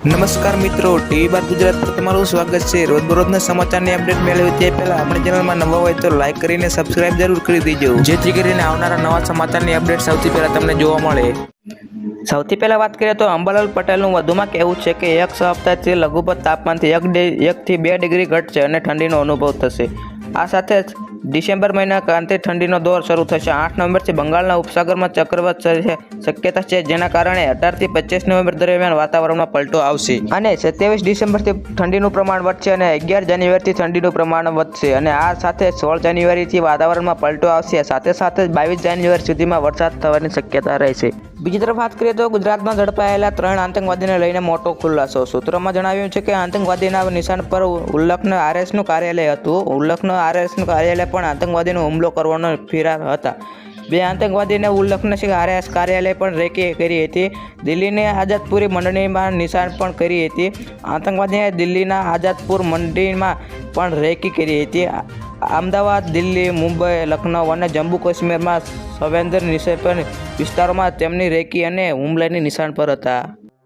નમસ્કાર મિત્રો, ટીવી બાર ગુજરાત પર તમારું સ્વાગત છે। રોજબરોજના સમાચારની અપડેટ મેળવી તે પહેલા આપણી ચેનલમાં નવા હોય તો લાઈક કરીને સબસ્ક્રાઇબ જરૂર કરી દેજો, જેથી કરીને આવનારા નવા સમાચારની અપડેટ સૌથી પહેલા તમને જોવા મળે। સૌથી પહેલા વાત કરીએ તો અંબાલાલ પટેલનું વધુમાં કહેવું છે કે એક સપ્તાહથી લઘુત્તમ તાપમાનથી 1 થી 2 ડિગ્રી ઘટશે અને ઠંડીનો અનુભવ થશે। આ સાથે જ ડિસેમ્બર મહિના અંતે ઠંડીનો દોર શરૂ થશે। 8 નવેમ્બરથી બંગાળના ઉપસાગરમાં ચક્રવાત શક્યતા છે, જેના કારણે 18 થી 25 નવેમ્બર દરમિયાન વાતાવરણમાં પલટો આવશે અને 27 ડિસેમ્બરથી ઠંડીનું પ્રમાણ વધશે અને 11 જાન્યુઆરીથી ઠંડીનું પ્રમાણ વધશે અને આ સાથે 16 જાન્યુઆરીથી વાતાવરણમાં પલટો આવશે। સાથે સાથે 22 જાન્યુઆરી સુધીમાં વરસાદ થવાની શક્યતા રહેશે। બીજી તરફ વાત કરીએ તો ગુજરાતમાં ઝડપાયેલા 3 આતંકવાદીને લઈને મોટો ખુલાસો। સૂત્રોમાં જણાવ્યું છે કે આતંકવાદીના નિશાન પર ઉલ્લખન આરએસનું કાર્યાલય હતું। ઉલ્લખન આરએસનું કાર્યાલય પણ આતંકવાદીનો હુમલો કરવાનો ફિરાર હતા। 2 આતંકવાદીને ઉલ્લખન આરએસ કાર્યાલય પણ રેકી કરી હતી। દિલ્હીની આઝાદપુરી મંડીમાં નિશાન પણ કરી હતી। આતંકવાદીએ દિલ્હીના આઝાદપુર મંડીમાં પણ રેકી કરી હતી। અમદાવાદ, દિલ્હી, મુંબઈ, લખનઉ અને જમ્મુ કાશ્મીરમાં સંવેદનશીલ વિસ્તારોમાં તેમની રેકી અને હુમલાની નિશાન પર હતા।